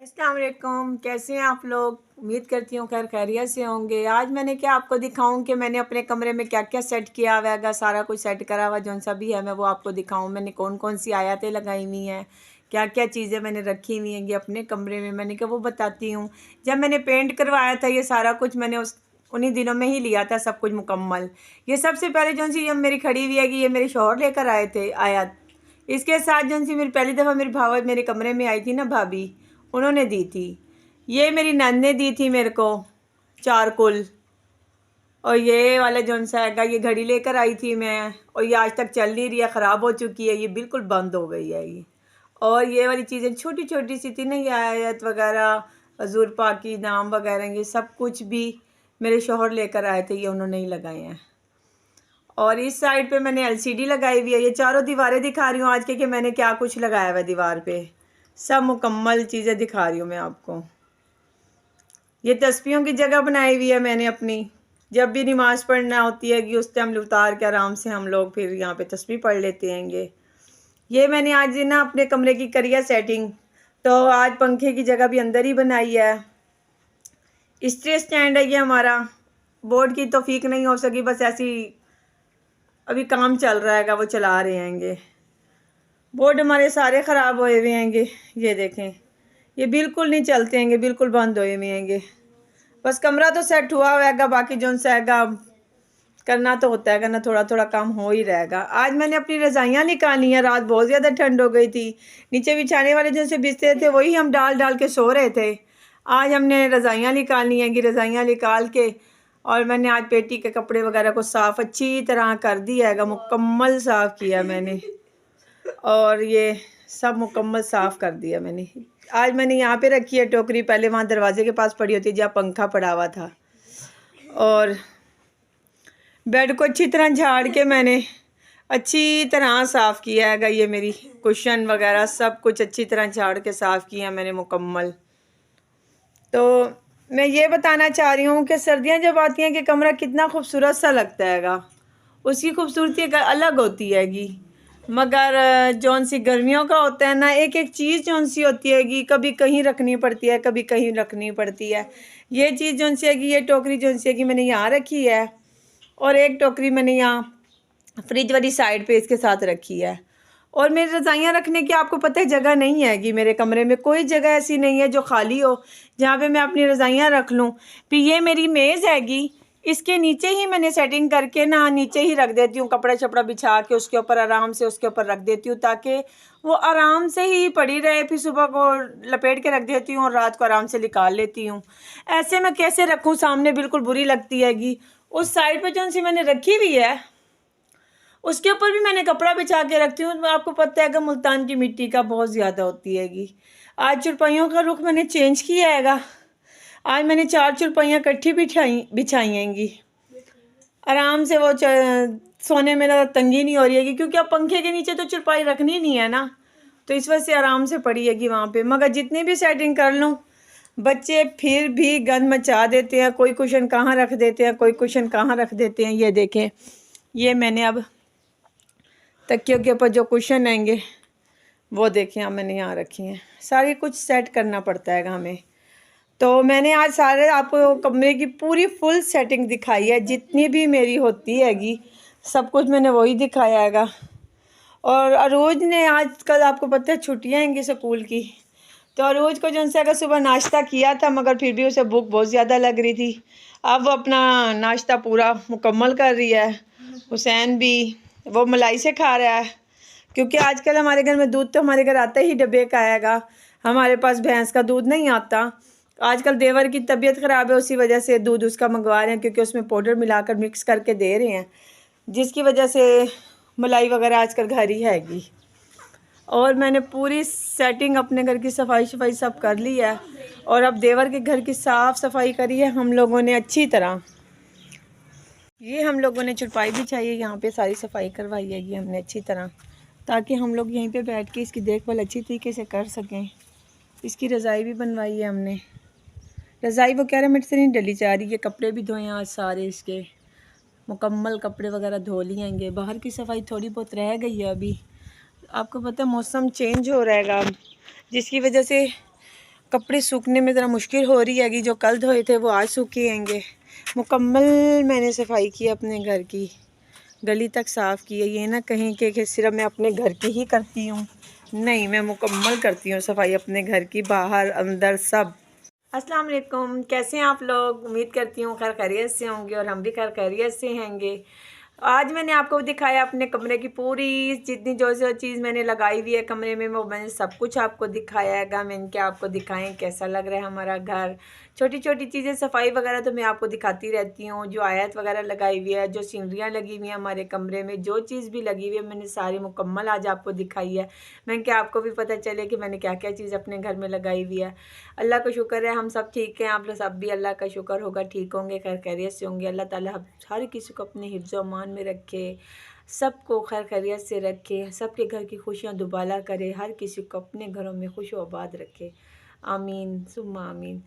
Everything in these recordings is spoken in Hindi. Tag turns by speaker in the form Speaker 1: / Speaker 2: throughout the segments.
Speaker 1: अस्सलाम वालेकुम, कैसे हैं आप लोग। उम्मीद करती हूँ खैर खैरियत से होंगे। आज मैंने क्या आपको दिखाऊं कि मैंने अपने कमरे में क्या क्या सेट किया हुआ है। सारा कुछ सेट करा हुआ जौन सा भी है मैं वो आपको दिखाऊं। मैंने कौन कौन सी आयतें लगाई हुई हैं, क्या क्या चीज़ें मैंने रखी हुई हैं ये अपने कमरे में, मैंने कहा वो बताती हूँ। जब मैंने पेंट करवाया था ये सारा कुछ मैंने उन्हीं दिनों में ही लिया था सब कुछ मुकम्मल। ये सबसे पहले जौन सी ये मेरी खड़ी हुई है कि ये मेरे शौहर लेकर आए थे आयत। इसके साथ जौन सी मेरी पहली दफ़ा मेरी भावा मेरे कमरे में आई थी ना, भाभी उन्होंने दी थी। ये मेरी नंद ने दी थी मेरे को चारकुल। और ये वाला जौन सा है ये घड़ी लेकर आई थी मैं, और ये आज तक चल नहीं रही है, ख़राब हो चुकी है, ये बिल्कुल बंद हो गई है ये। और ये वाली चीज़ें छोटी छोटी सी थी ना, ये आयत वगैरह हजूर पाक की नाम वगैरह ये सब कुछ भी मेरे शोहर लेकर आए थे, ये उन्होंने ही लगाए हैं। और इस साइड पे मैंने एलसीडी लगाई हुई है। ये चारों दीवारें दिखा रही हूँ आज के कि मैंने क्या कुछ लगाया हुआ है दीवार पे। सब मुकम्मल चीज़ें दिखा रही हूँ मैं आपको। ये तस्बीहों की जगह बनाई हुई है मैंने अपनी। जब भी नमाज़ पढ़ना होती है कि उस टाइम उतार के आराम से हम लोग फिर यहाँ पे तस्बीह पढ़ लेते हैं। ये मैंने आज ना अपने कमरे की करी है सेटिंग। तो आज पंखे की जगह भी अंदर ही बनाई है। स्ट्रे स्टैंड है ये हमारा। बोर्ड की तौफीक नहीं हो सकी, बस ऐसी अभी काम चल रहा है, वो चला रहे हैं। बोर्ड हमारे सारे ख़राब हुए हुए हैं। ये देखें, ये बिल्कुल नहीं चलते हैं, बिल्कुल बंद हुए हुए हैं। बस कमरा तो सेट हुआ होगा, बाकी जो सा है करना तो होता है ना, थोड़ा थोड़ा काम हो ही रहेगा। आज मैंने अपनी रज़ाइयाँ निकाली हैं, रात बहुत ज़्यादा ठंड हो गई थी। नीचे बिछाने वाले जो से बिस्तर थे वही हम डाल डाल के सो रहे थे। आज हमने रज़ाइयाँ निकाली हैं रज़ाइयाँ निकाल के, और मैंने आज पेटी के कपड़े वगैरह को साफ़ अच्छी तरह कर दिया है, मुकम्मल साफ़ किया मैंने। और ये सब मुकम्मल साफ़ कर दिया मैंने। आज मैंने यहाँ पे रखी है टोकरी, पहले वहाँ दरवाजे के पास पड़ी होती जहाँ पंखा पड़ा हुआ था। और बेड को अच्छी तरह झाड़ के मैंने अच्छी तरह साफ़ किया है। ये मेरी कुशन वगैरह सब कुछ अच्छी तरह झाड़ के साफ़ किया मैंने मुकम्मल। तो मैं ये बताना चाह रही हूँ कि सर्दियाँ जब आती हैं कि कमरा कितना खूबसूरत सा लगता है। उसकी खूबसूरती अलग होती हैगी। मगर जौन सी गर्मियों का होता है ना, एक एक चीज़ जौन सी होती हैगी, कभी कहीं रखनी पड़ती है, कभी कहीं रखनी पड़ती है। ये चीज़ जौन सी हैगी, ये टोकरी जौन सी हैगी मैंने यहाँ रखी है, और एक टोकरी मैंने यहाँ फ्रिज वाली साइड पे इसके साथ रखी है। और मेरी रज़ाइयाँ रखने की आपको पता है जगह नहीं हैगी। मेरे कमरे में कोई जगह ऐसी नहीं है जो खाली हो जहाँ पे मैं अपनी रज़ाइयाँ रख लूँ। फिर ये मेरी मेज़ हैगी, इसके नीचे ही मैंने सेटिंग करके ना नीचे ही रख देती हूँ, कपड़ा शपड़ा बिछा के उसके ऊपर आराम से उसके ऊपर रख देती हूँ, ताकि वो आराम से ही पड़ी रहे। फिर सुबह को लपेट के रख देती हूँ और रात को आराम से निकाल लेती हूँ। ऐसे मैं कैसे रखूँ, सामने बिल्कुल बुरी लगती हैगी। उस साइड पर जो सी मैंने रखी हुई है उसके ऊपर भी मैंने कपड़ा बिछा के रखती हूँ। आपको पता है कि मुल्तान की मिट्टी का बहुत ज़्यादा होती हैगी। आज चुरपाइयों का रुख मैंने चेंज किया हैगा। आज मैंने 4 चुरपाइयाँ इकट्ठी बिछाई हैंगी। आराम से वो सोने में ना तंगी नहीं हो रही हैगी, क्योंकि अब पंखे के नीचे तो चुरपाई रखनी नहीं है ना, तो इस वजह से आराम से पड़ी हैगी वहाँ पे। मगर जितनी भी सेटिंग कर लूँ बच्चे फिर भी गंद मचा देते हैं। कोई कुशन कहाँ रख देते हैं, कोई कुशन कहाँ रख देते हैं। ये देखें, ये मैंने अब तकियों के ऊपर जो कुशन आएंगे वो देखें अब मैंने यहाँ रखी हैं। सारी कुछ सेट करना पड़ता है हमें। तो मैंने आज सारे आपको कमरे की पूरी फुल सेटिंग दिखाई है, जितनी भी मेरी होती हैगी सब कुछ मैंने वही दिखाया हैगा। और अरूज ने आजकल आपको पता है छुट्टियाँ हैंगी स्कूल की, तो अरूज को जो सा सुबह नाश्ता किया था, मगर फिर भी उसे भूख बहुत ज़्यादा लग रही थी। अब वो अपना नाश्ता पूरा मुकम्मल कर रही है। हुसैन भी वो मलाई से खा रहा है, क्योंकि आजकल हमारे घर में दूध तो हमारे घर आता ही डब्बे का आएगा, हमारे पास भैंस का दूध नहीं आता। आजकल देवर की तबीयत ख़राब है, उसी वजह से दूध उसका मंगवा रहे हैं, क्योंकि उसमें पाउडर मिलाकर मिक्स करके दे रहे हैं, जिसकी वजह से मलाई वगैरह आजकल घर ही हैगी। और मैंने पूरी सेटिंग अपने घर की सफाई सब कर ली है, और अब देवर के घर की साफ़ सफाई करी है हम लोगों ने अच्छी तरह। ये हम लोगों ने चुरपाई भी चाहिए, यहाँ पे सारी सफाई करवाई है ये हमने अच्छी तरह, ताकि हम लोग यहीं पे बैठ के इसकी देखभाल अच्छी तरीके से कर सकें। इसकी रज़ाई भी बनवाई है हमने। रज़ाई वो कह रहे मिट से नहीं डली जा रही है। कपड़े भी धोए आज सारे इसके मुकम्मल कपड़े वगैरह धो लिएंगे। बाहर की सफाई थोड़ी बहुत रह गई है अभी। आपको पता है मौसम चेंज हो रहेगा, जिसकी वजह से कपड़े सूखने में ज़रा मुश्किल हो रही है कि जो कल धोए थे वो आज सूखे आएंगे। मुकम्मल मैंने सफाई की अपने घर की, गली तक साफ़ की है। ये ना कहीं कि सिर्फ मैं अपने घर की ही करती हूँ, नहीं, मैं मुकम्मल करती हूँ सफाई अपने घर की, बाहर अंदर सब। अस्सलाम वालेकुम, कैसे हैं आप लोग? उम्मीद करती हूँ खैर खैरियत से होंगे और हम भी खैर खैरियत से हैंगे। आज मैंने आपको दिखाया अपने कमरे की पूरी जितनी जो चीज़ मैंने लगाई हुई है कमरे में, वो मैंने सब कुछ आपको दिखाया हैगा। मैंने क्या आपको दिखाएं कैसा लग रहा है हमारा घर। छोटी छोटी चीज़ें सफाई वगैरह तो मैं आपको दिखाती रहती हूँ। जो आयत वगैरह लगाई हुई है, जो सीनरियाँ लगी हुई हैं हमारे कमरे में, जो चीज़ भी लगी हुई है मैंने सारी मुकम्मल आज आपको दिखाई है। मैंने क्या आपको भी पता चले कि मैंने क्या क्या चीज़ अपने घर में लगाई हुई है। अल्लाह का शुक्र है हम सब ठीक हैं। आप लोग सब भी अल्लाह का शुक्र होगा ठीक होंगे, खैर खैरियत से होंगे। अल्लाह ताला हर किसी को अपने हिफ्ज़ व अमान में रखे, सबको खैर खैरियत से रखे, सबके घर की खुशियाँ दुबाला करे, हर किसी को अपने घरों में खुश आबाद रखे। आमीन सुम्मा आमीन।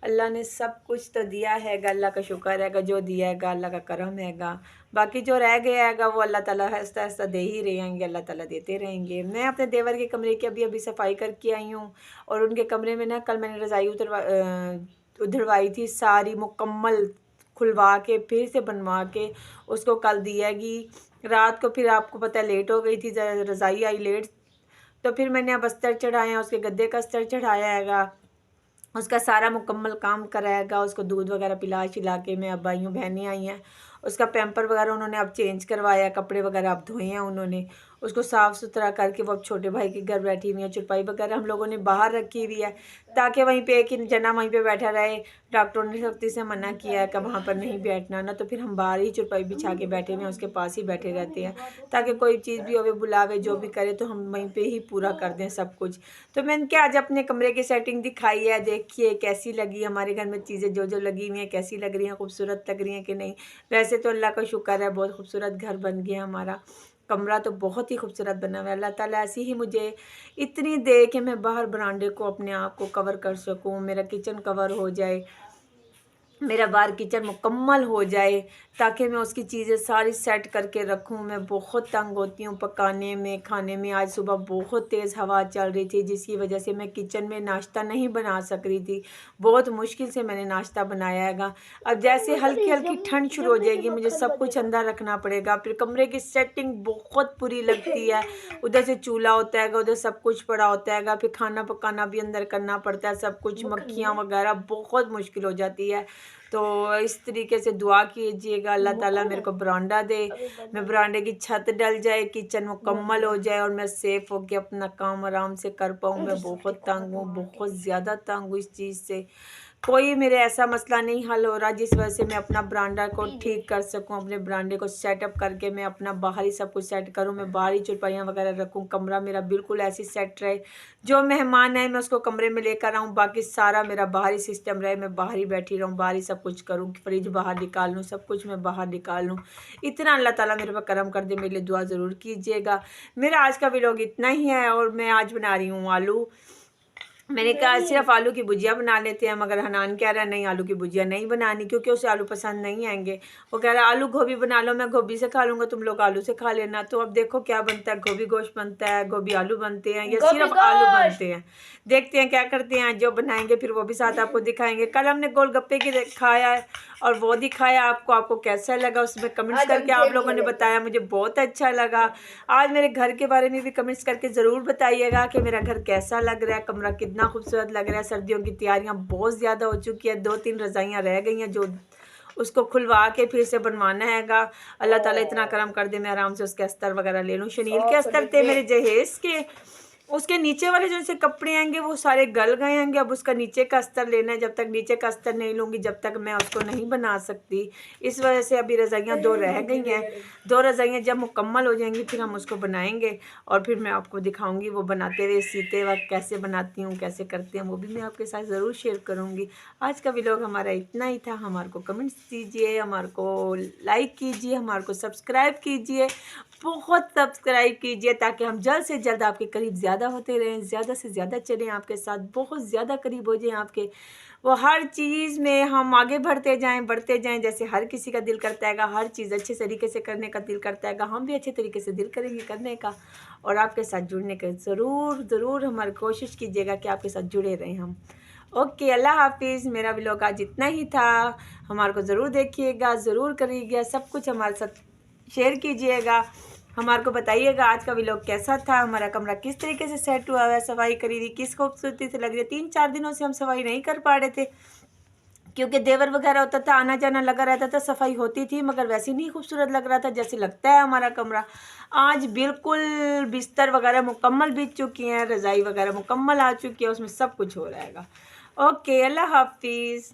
Speaker 1: अल्लाह ने सब कुछ तो दिया हैगा, अल्लाह का शुक्र हैगा, जो दिया हैगा अल्लाह का करम हैगा। बाकी जो रह गया हैगा वो अल्लाह ताला आहिस्ता आहिस्ता दे ही रहेंगे, अल्लाह ताला देते रहेंगे। मैं अपने देवर के कमरे की अभी सफाई करके आई हूँ और उनके कमरे में ना कल मैंने रज़ाई उधरवाई थी सारी मुकम्मल, खुलवा के फिर से बनवा के उसको कल दिएगी रात को। फिर आपको पता है लेट हो गई थी, रज़ाई आई लेट, तो फिर मैंने अब अस्तर चढ़ाया, उसके गद्दे का अस्तर चढ़ाया हैगा, उसका सारा मुकम्मल काम कराएगा। उसको दूध वगैरह पिला शिला के मैं अब आई हूँ, बहनें आई हैं, उसका पैम्पर वगैरह उन्होंने अब चेंज करवाया, कपड़े वगैरह अब धोए हैं उन्होंने, उसको साफ़ सुथरा करके वो अब छोटे भाई के घर बैठी हुई है। चुरपाई वगैरह हम लोगों ने बाहर रखी हुई है ताकि वहीं पे एक ही जना वहीं पे बैठा रहे। डॉक्टरों ने सख्ती से मना किया है कि वहाँ पर नहीं बैठना ना, तो फिर हम बाहर ही चुरपाई बिछा के बैठे हुए हैं, उसके पास ही बैठे रहते हैं ताकि कोई चीज़ भी हो बुलावे जो भी करे तो हम वहीं पे ही पूरा कर दें सब कुछ। तो मैंने क्या आज अपने कमरे की सेटिंग दिखाई है, देखिए कैसी लगी हमारे घर में चीज़ें जो जो लगी हुई हैं, कैसी लग रही हैं, खूबसूरत लग रही हैं कि नहीं। वैसे तो अल्लाह का शुक्र है बहुत खूबसूरत घर बन गया हमारा, कमरा तो बहुत ही खूबसूरत बना हुआ है। अल्लाह ताला ऐसी ही मुझे इतनी दे कि मैं बाहर बरामदे को अपने आप को कवर कर सकूं, मेरा किचन कवर हो जाए, मेरा बाहर किचन मुकम्मल हो जाए, ताकि मैं उसकी चीज़ें सारी सेट करके रखूं। मैं बहुत तंग होती हूँ पकाने में, खाने में। आज सुबह बहुत तेज़ हवा चल रही थी जिसकी वजह से मैं किचन में नाश्ता नहीं बना सक रही थी, बहुत मुश्किल से मैंने नाश्ता बनाया हैगा। अब जैसे हल्की हल्की ठंड शुरू हो जाएगी मुझे सब कुछ अंदर रखना पड़ेगा, फिर कमरे की सेटिंग बहुत बुरी लगती है। उधर से चूल्हा होता है, उधर सब कुछ पड़ा होता है, फिर खाना पकाना भी अंदर करना पड़ता है, सब कुछ मक्खियाँ वगैरह बहुत मुश्किल हो जाती है। तो इस तरीके से दुआ कीजिएगा अल्लाह ताला मेरे को बरांडा दे, मैं बरांडे की छत डल जाए, किचन मुकम्मल हो जाए और मैं सेफ होकर अपना काम आराम से कर पाऊँ। मैं बहुत तंग हूँ, बहुत ज़्यादा तंग हूँ इस चीज़ से। कोई मेरे ऐसा मसला नहीं हल हो रहा जिस वजह से मैं अपना बरांडा को ठीक कर सकूं, अपने बरांडे को सेटअप करके मैं अपना बाहर ही सब कुछ सेट करूं, मैं बाहर ही चुरपाइयाँ वगैरह रखूं, कमरा मेरा बिल्कुल ऐसी सेट रहे, जो मेहमान आए मैं उसको कमरे में लेकर आऊं, बाकी सारा मेरा बाहरी सिस्टम रहे, मैं बाहर ही बैठी रहूं, बाहर ही सब कुछ करूं, फ्रिज बाहर निकाल लूँ, सब कुछ मैं बाहर निकाल लूँ। इतना अल्लाह ताला मेरे पर करम कर दे, मेरे लिए दुआ ज़रूर कीजिएगा। मेरा आज का व्लॉग इतना ही है और मैं आज बना रही हूँ आलू। मैंने कहा सिर्फ आलू की भुजिया बना लेते हैं, मगर हनान कह रहा है नहीं आलू की भुजिया नहीं बनानी क्योंकि उसे आलू पसंद नहीं आएंगे। वो कह रहा है आलू गोभी बना लो, मैं गोभी से खा लूँगा, तुम लोग आलू से खा लेना। तो अब देखो क्या बनता है, गोभी गोश्त बनता है, गोभी आलू बनते हैं या सिर्फ आलू बनते हैं, देखते हैं क्या करते हैं। जो बनाएंगे फिर वो भी साथ आपको दिखाएंगे। कल हमने गोलगप्पे की खाया है और वो दिखाया आपको कैसा लगा उसमें कमेंट्स करके आप लोगों ने बताया, मुझे बहुत अच्छा लगा। आज मेरे घर के बारे में भी कमेंट्स करके ज़रूर बताइएगा कि मेरा घर कैसा लग रहा है, कमरा कितना खूबसूरत लग रहा है। सर्दियों की तैयारियां बहुत ज़्यादा हो चुकी है, 2-3 रज़ाइयाँ रह गई हैं जो उसको खुलवा के फिर से बनवाना हैगा। अल्लाह ताला इतना करम कर दे मैं आराम से उसके अस्तर वगैरह ले लूँ। शनील के अस्तर थे मेरे जहेज़ के, उसके नीचे वाले जो से कपड़े आएंगे वो सारे गल गए होंगे, अब उसका नीचे का अस्तर लेना है। जब तक नीचे का अस्तर नहीं लूँगी जब तक मैं उसको नहीं बना सकती। इस वजह से अभी रज़ाइयाँ 2 रह गई हैं। 2 रज़ाइयाँ जब मुकम्मल हो जाएंगी फिर हम उसको बनाएंगे और फिर मैं आपको दिखाऊंगी वो बनाते हुए सीते वक्त कैसे बनाती हूँ, कैसे करती हूँ, वो भी मैं आपके साथ ज़रूर शेयर करूँगी। आज का व्लॉग हमारा इतना ही था। हमारे को कमेंट्स दीजिए, हमारे को लाइक कीजिए, हमारे को सब्सक्राइब कीजिए, बहुत सब्सक्राइब कीजिए ताकि हम जल्द से जल्द आपके करीब ज़्यादा होते रहें, ज़्यादा से ज़्यादा चलें आपके साथ, बहुत ज़्यादा करीब हो जाएं आपके। वो हर चीज़ में हम आगे बढ़ते जाएं जैसे हर किसी का दिल करता है, हर चीज़ अच्छे तरीके से करने का दिल करता है, हम भी अच्छे तरीके से दिल करेंगे करने का और आपके साथ जुड़ने का ज़रूर हमारी कोशिश कीजिएगा कि आपके साथ जुड़े रहें हम। ओके, अल्लाह हाफिज़। मेरा व्लॉग आज इतना ही था। हमारे को ज़रूर देखिएगा, ज़रूर करिएगा, सब कुछ हमारे साथ शेयर कीजिएगा। हमारे को बताइएगा आज का व्लॉग कैसा था, हमारा कमरा किस तरीके से सेट हुआ है, सफाई करी थी, किस खूबसूरती से लग रही है। 3-4 दिनों से हम सफाई नहीं कर पा रहे थे क्योंकि देवर वगैरह होता था, आना जाना लगा रहता था, सफाई होती थी मगर वैसे नहीं खूबसूरत लग रहा था जैसे लगता है हमारा कमरा। आज बिल्कुल बिस्तर वगैरह मुकम्मल बिछ चुकी हैं, रज़ाई वगैरह मुकम्मल आ चुकी है, उसमें सब कुछ हो रहेगा। ओके, अल्लाह हाफिज़।